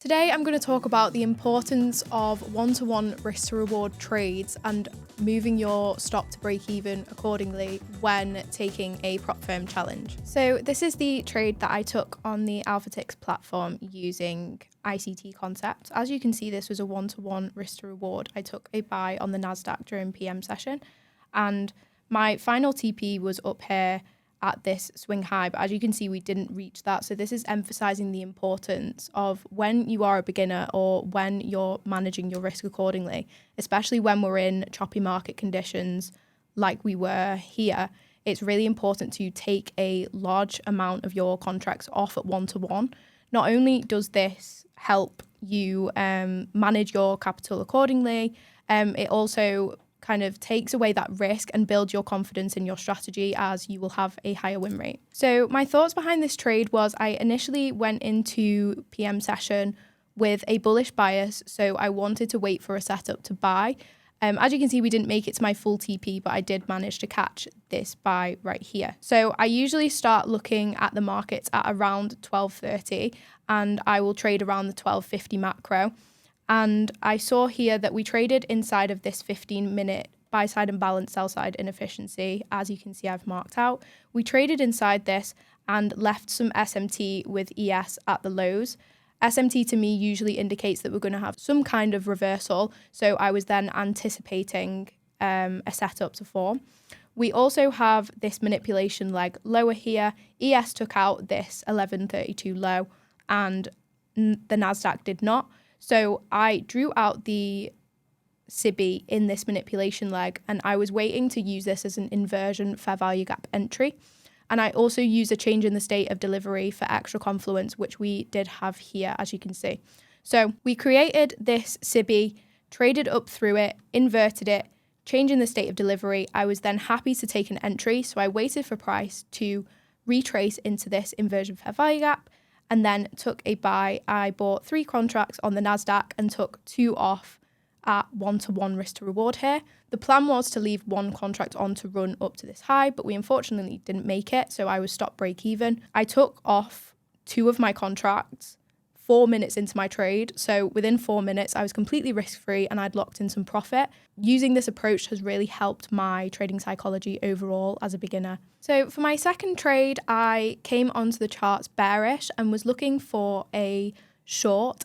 Today I'm going to talk about the importance of one-to-one risk to reward trades and moving your stop to break even accordingly when taking a prop firm challenge. So this is the trade that I took on the AlphaTix platform using ICT Concept. As you can see, this was a one-to-one risk to reward. I took a buy on the NASDAQ during PM session and my final TP was up here at this swing high, but as you can see, we didn't reach that. So this is emphasizing the importance of when you are a beginner or when you're managing your risk accordingly, especially when we're in choppy market conditions like we were here. It's really important to take a large amount of your contracts off at one-to-one. Not only does this help you manage your capital accordingly, it also kind of takes away that risk and builds your confidence in your strategy as you will have a higher win rate. So my thoughts behind this trade was I initially went into PM session with a bullish bias, so I wanted to wait for a setup to buy. As you can see, we didn't make it to my full TP, but I did manage to catch this buy right here. So I usually start looking at the markets at around 12:30 and I will trade around the 12:50 macro. And I saw here that we traded inside of this 15-minute buy side and balance sell side inefficiency. As you can see, I've marked out. We traded inside this and left some SMT with ES at the lows. SMT to me usually indicates that we're going to have some kind of reversal. So I was then anticipating a setup to form. We also have this manipulation leg lower here. ES took out this 1132 low and the NASDAQ did not. So I drew out the SIBI in this manipulation leg and I was waiting to use this as an inversion fair value gap entry. And I also used a change in the state of delivery for extra confluence, which we did have here, as you can see. So we created this SIBI, traded up through it, inverted it, change in the state of delivery. I was then happy to take an entry. So I waited for price to retrace into this inversion fair value gap and then took a buy. I bought 3 contracts on the NASDAQ and took 2 off at one-to-one risk to reward here. The plan was to leave 1 contract on to run up to this high, but we unfortunately didn't make it, so I was stop break even. I took off 2 of my contracts 4 minutes into my trade, so within 4 minutes I was completely risk-free and I'd locked in some profit. Using this approach has really helped my trading psychology overall as a beginner. So for my second trade, I came onto the charts bearish and was looking for a short